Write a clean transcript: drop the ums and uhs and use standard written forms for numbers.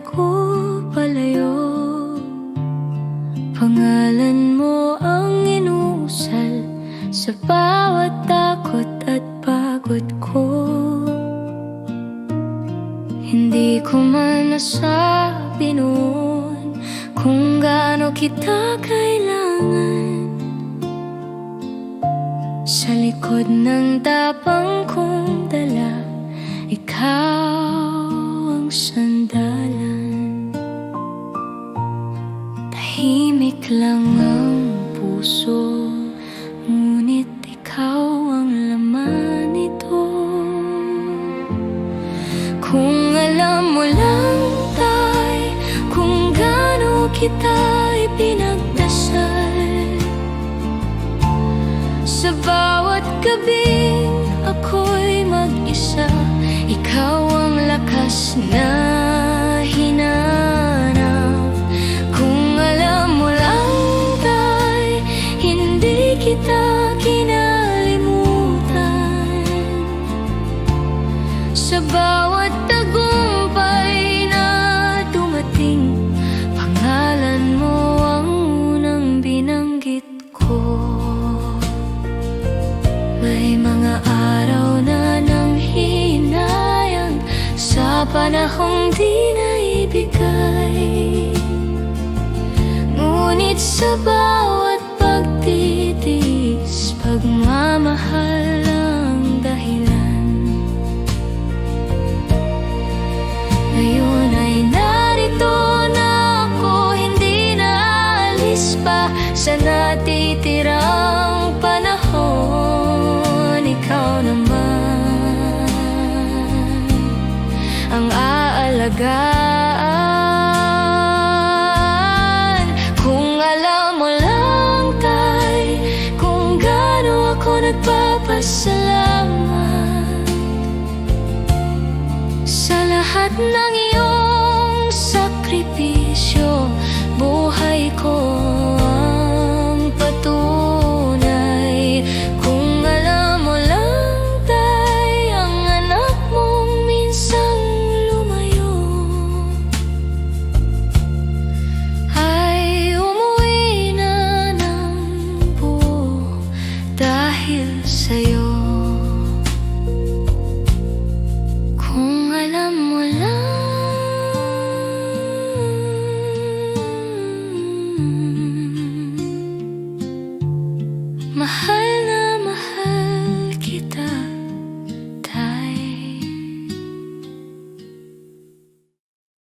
ako palayo. Pangalan mo ang inusal sa bawat takot at pagod ko. Hindi ko man nasabi noon kung gaano kita kailangan. Sa likod ng tapang kong dala, ikaw ang sandalan. Tahimik lang ang puso, ngunit ikaw ang laman nito. Kung alam mo lang, tay, kung gaano kita ipinagdasal. Sa bawat gabing ako'y mag-isa, ikaw ang lakas na hinanap. Kung alam mo lang, tay, hindi kita kinalimutan. Sa bawat tagumpay na dumating, pangalan mo ang unang binanggit ko. May mga araw na nanghihinayang sa panahong di naibigay, ngunit sa bawat pagtitiis, pagmamahal ang dahilan. Ngayon ay narito na ako, hindi na aalis pa sa natitirang panahon. Ikaw naman ang aalagaan. Kung alam mo lang, tay, kung gaano ako nagpapasalamat sa lahat na